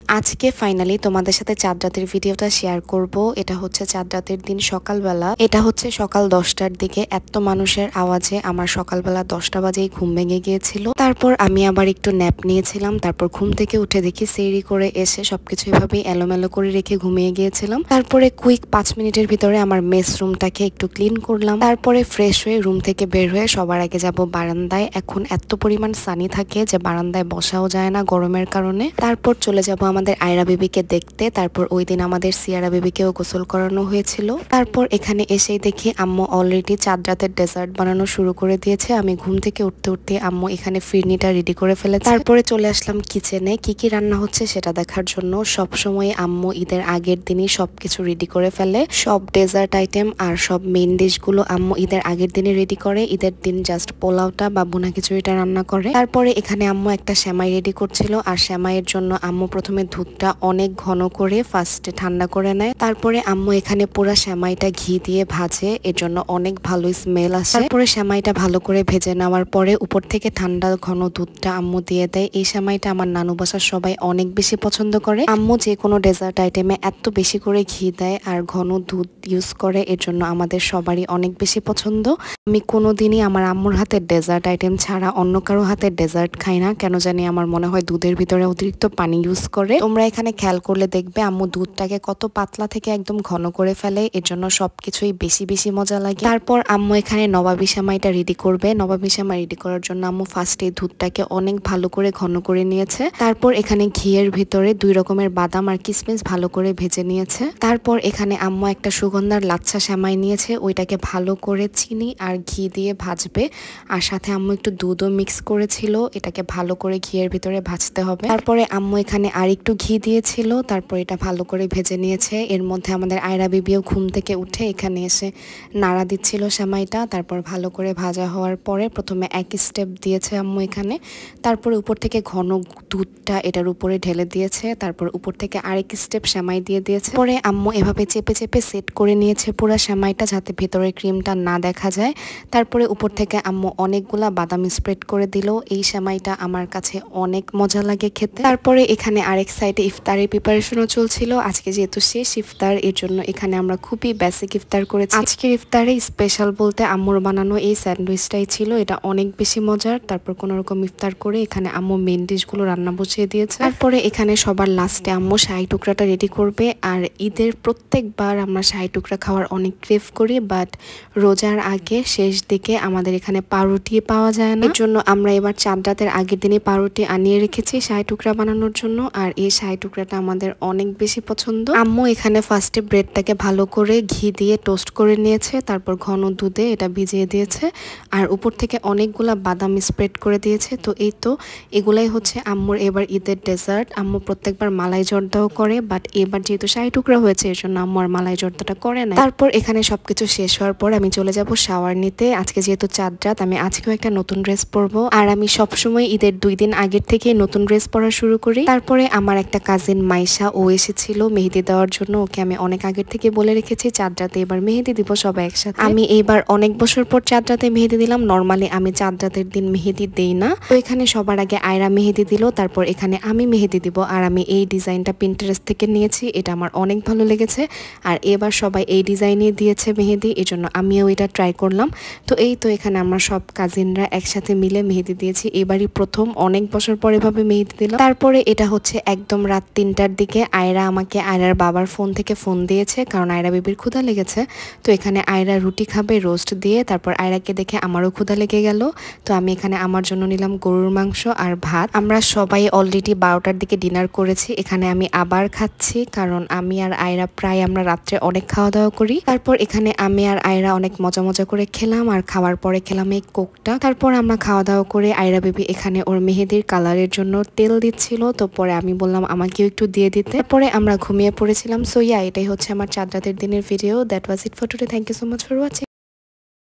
আজকে ফাইনালি তোমাদের সাথে চাঁদ রাতের ভিডিওটা শেয়ার করব। এটা হচ্ছে চাঁদ রাতের দিন সকালবেলা। এটা হচ্ছে সকাল 10টার দিকে। এত মানুষের আওয়াজে আমার সকালবেলা 10টা বাজেই ঘুম ভেঙে গিয়েছিল। তারপর আমি আবার একটু ন্যাপ নিয়েছিলাম। তারপর ঘুম থেকে উঠে দেখি সেরি করে এসে সবকিছু এভাবেই এলোমেলো করে রেখে ঘুমিয়ে গিয়েছিলাম। তারপরে কুইক 5 মিনিটের ভিতরে আমার মেস রুমটাকে একটু ক্লিন করলাম। তারপরে ফ্রেশ হয়ে রুম থেকে বের হয়ে সবার আগে যাব বারান্দায়। এখন এত পরিমাণ সানি থাকে যে বারান্দায় বসাও যায় না গরমের কারণে। তারপর চলে যাব আমাদের আয়রা বেবিকে দেখতে। তারপর ওই দিন আমাদের সিয়ারা বেবিকেও গোসল করানো হয়েছিল। তারপর এখানে এসেই দেখি আম্মু অলরেডি চাঁদ রাতের ডেজার্ট বানানো শুরু করে দিয়েছে। আমি ঘুম থেকে উঠতে উঠতে আম্মু এখানে ফিরনিটা রেডি করে ফেলেছে। তারপরে চলে আসলাম কিচেনে কি কি রান্না হচ্ছে সেটা দেখার জন্য। সব সময় আম্মু ঈদের আগের দিনই সবকিছু রেডি করে ফেলে। সব ডেজার্ট আইটেম আর সব মেইন ডিশগুলো আম্মু ঈদের আগের দিনে রেডি করে। ঈদের দিন জাস্ট পোলাওটা বা ভুনা খিচুড়িটা রান্না করে। তারপরে এখানে আম্মু একটা সেমাই রেডি করছিল। আর সেমাইয়ের জন্য আম্মু প্রথমে দুধটা অনেক ঘন করে ফার্স্টে ঠান্ডা করে নেয়। তারপরে আম্মু এখানে পুরো সেমাইটা ঘি দিয়ে ভাজে, এর জন্য অনেক ভালো স্মেল আসে। তারপরে সেমাইটা ভালো করে ভেজে নেওয়ার পরে উপর থেকে ঠান্ডা ঘন দুধটা আম্মু দিয়ে দেয়। এই সেমাইটা আমার নানু বাসার সবাই অনেক বেশি পছন্দ করে। আম্মু যে কোনো ডেজার্ট আইটেমে এত বেশি করে ঘি দেয় আর ঘন দুধ ইউজ করে, এর জন্য আমাদের সবারই অনেক বেশি পছন্দ। আমি কোনোদিনই আমার আম্মুর হাতের ডেজার্ট আইটেম ছাড়া অন্য কারো হাতের ডেজার্ট খাই না। কেন জানি আমার মনে হয় দুধের ভিতরে অতিরিক্ত পানি ইউজ করে। তোমরা এখানে খেয়াল করলে দেখবে আম্মু দুধটাকে কত পাতলা থেকে একদম ঘন করে ফেলে, এর জন্য সবকিছুই বেশি বেশি মজা লাগে। তারপর আম্মু এখানে নবাবী সেমাইটা রেডি করবে। নবাবী সেমাই রেডি করার জন্য আম্মু ফার্স্টে দুধটাকে অনেক ভালো করে ঘন করে নিয়েছে। তারপর এখানে ঘিয়ের ভিতরে 2 রকমের বাদাম আর কিশমিশ ভালো করে ভেজে নিয়েছে। তারপর এখানে আম্মু একটা সুগন্ধার লাচ্ছা সেমাই নিয়েছে, ওইটাকে ভালো করে চিনি আর ঘি দিয়ে ভাজবে। আর সাথে আম্মু একটু দুধও মিক্স করেছিল, এটাকে ভালো করে ঘিয়ের ভিতরে ভাজতে হবে। তারপরে আম্মু এখানে আর একটু ঘি দিয়েছিল। তারপর এটা ভালো করে ভেজে নিয়েছে। এর মধ্যে আমাদের আয়রা বিবিও ঘুম থেকে উঠে এখানে এসে নাড়া দিচ্ছিল সেমাইটা। তারপর ভালো করে ভাজা হওয়ার পরে প্রথমে এক স্টেপ দিয়েছে আম্মু এখানে। তারপরে উপর থেকে ঘন দুধটা এটার উপরে ঢেলে দিয়েছে। তারপর উপর থেকে আরেক স্টেপ সেমাই দিয়ে দিয়েছে। পরে আম্মু এভাবে চেপে চেপে সেট করে নিয়েছে পুরো সেমাইটা, যাতে ভেতরে ক্রিমটা না দেখা যায়। তারপরে উপর থেকে আম্মু অনেকগুলা বাদাম স্প্রেড করে দিল। এই সেমাইটা আমার কাছে অনেক মজা লাগে খেতে। তারপরে এখানে আরেক সাইডে ইফতারের প্রিপারেশনও চলছিল। আজকে যেহেতু শেষ ইফতার, এর জন্য এখানে আমরা খুবই বেসিক ইফতার করেছি। আজকের ইফতারে স্পেশাল বলতে আম্মুর বানানো এই স্যান্ডউইচটাই ছিল, এটা অনেক বেশি মজার। তারপর কোনো রকম ইফতার করে এখানে আম্মু মেন ডিশগুলো রান্না বসিয়ে দিয়েছে। তারপরে এখানে সবার লাস্টে আম্মু শাহী টুকরাটা রেডি করবে। আর ঈদের প্রত্যেকবার আমরা শাহী টুকরা খাওয়ার অনেক ক্রেভ করি, বাট রোজার আগে শেষ দিকে আমাদের এখানে পাউরুটি পাওয়া যায় না। এর জন্য আমরা এবার চাঁদ রাতের আগের দিনে পাউরুটি আনিয়ে রেখেছি শাহী টুকরা বানানোর জন্য। আর এই শাহী টুকরাটা আমাদের অনেক বেশি পছন্দ। আম্মু এখানে ফার্স্টে ব্রেডটাকে ভালো করে ঘি দিয়ে টোস্ট করে নিয়েছে। তারপর ঘন দুধে এটা ভিজিয়ে দিয়েছে আর উপর থেকে অনেকগুলা বাদাম স্প্রেড করে দিয়েছে। তো এই তো এগুলাই হচ্ছে আম্মুর এবার ঈদের ডেজার্ট। আম্মু প্রত্যেকবার মালাই জর্দাও করে, বাট এবার যেহেতু শাহী টুকরা হয়েছে এর জন্য আম্মু আর মালাই জর্দাটা করে না। তারপর এখানে সবকিছু শেষ হওয়ার পর আমি চলে যাব শাওয়ার নিতে। আজকে যেহেতু চাঁদ রাত, আমি আজকেও একটা নতুন ড্রেস পরবো। আর আমি সবসময় ঈদের 2 দিন আগের থেকে নতুন ড্রেস পরা শুরু করি। তারপরে আমার একটা কাজিন মাইশা, ও এসেছিল মেহেদি দেওয়ার জন্য। ওকে আমি অনেক আগের থেকে বলে রেখেছি চাঁদ রাতে এবার মেহেদি দিব সবাই একসাথে। আমি এইবার অনেক বছর পর চাঁদ রাতে মেহেদি দিলাম। নর্মালি আমি চাঁদ রাতের দিন মেহেদি দেই না। তো এখানে সবার আগে আয়রা মেহেদি দিল, তারপর এখানে আমি মেহেদি দিব। আর আমি এই ডিজাইনটা পিন্টারেস্ট থেকে নিয়েছি, এটা আমার অনেক ভালো লেগেছে। আর এবার সবাই এই ডিজাইনে দিয়েছে মেহেদি, এজন্য আমিও এটা ট্রাই করলাম। তো এই তো এখানে আমরা সব কাজিনরা একসাথে মিলে মেহেদি দিয়েছি। এবারই প্রথম অনেক বছর পর এভাবে মেহেদি দিলাম। তারপরে এটা হচ্ছে একদম রাত 3টার দিকে আয়রা আমাকে আয়রার বাবার ফোন থেকে ফোন দিয়েছে, কারণ আয়রা বেবির ক্ষুধা লেগেছে। তো এখানে আয়রা রুটি খাবে রোস্ট দিয়ে। তারপর আয়রাকে দেখে আমারও ক্ষুধা লেগে গেল। তো আমি এখানে আমার জন্য নিলাম গরুর মাংস আর ভাত। আমরা সবাই অলরেডি 12টার দিকে ডিনার করেছি। এখানে আমি আবার খাচ্ছি, কারণ আমি আর আয়রা প্রায় আমরা রাত্রে অনেক খাওয়া দাওয়া করি। তারপর এখানে আমি আর আয়রা অনেক মজা মজা করে খেলাম। আর খাওয়ার পরে খেলাম এই কোকটা। তারপর আমরা খাওয়া দাওয়া করে আয়রা বেবি এখানে ওর মেহেদির কালারের জন্য তেল দিচ্ছিল। তো পরে আমি বললাম আমাকেও একটু দিয়ে দিতে। পরে আমরা ঘুমিয়ে পড়েছিলাম। সো ইয়া, এটাই হচ্ছে আমার চাঁদ রাতের দিনের video. That was it for today. Thank you so much for watching.